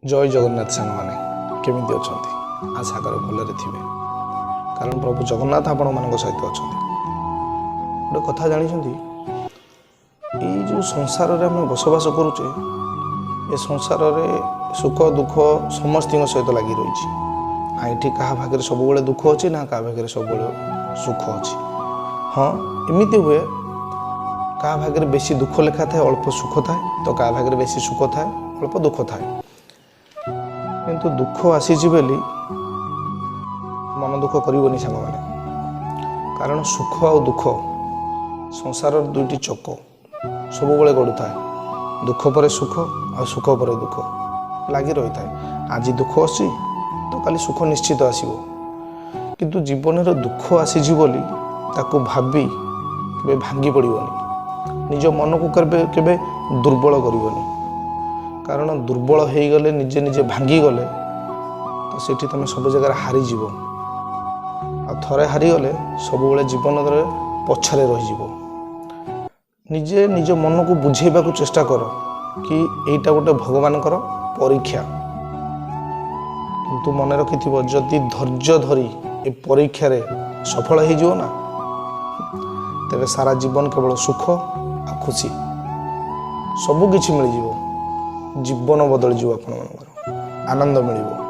जय जगन्नाथ सांग मैंने केमिति अछंती आशा कर भलरे थिबे कारण प्रभु जगन्नाथ आपण मान सहित अच्छा गोटे कथा जानी ये जो संसार रे आम बसवास करुचे ये संसार रे सुख दुख समस्त सहित लगी रही आईटी क्या भागे सब दुख अच्छी ना क्या भागे सब सुख अच्छी हाँ एमती हुए क्या भागे बेसी दुख लेखा थाए अल्प सुख थाए तो क्या भागे बेसी सुख थाए अल्प दुख थाए किंतु दुख आसीची बेली मन दुख करनी सांग मैंने कारण सुख आ दुख संसार दुईटी चक सब गड़ू थाए दुख पर सुख आ सुख पर दुख लगी रही थाए आज दुख आसी तो काली सुख निश्चित आसो किंतु जीवन दुख आसीची बोली ताकू भावी के भांगी पड़ोनी निज मन को केबे दुर्बल करनी कारण दुर्बल हो गले निजे निजे भांगी गले तो सेठी तुम सब जगह हारीज आ थरे हारीगले सब जीवन पछरे रही निजे निज मन को बुझेबा को चेष्टा कर कि एटा गोटे भगवान परीक्षा किंतु मन रखि जदि धैर्य धरी ए परीक्षा रे सफल हो ना तेरे सारा जीवन केवल सुख आ खुशी सबकिछि मिल जीवन बदल जीव आनंद मिल।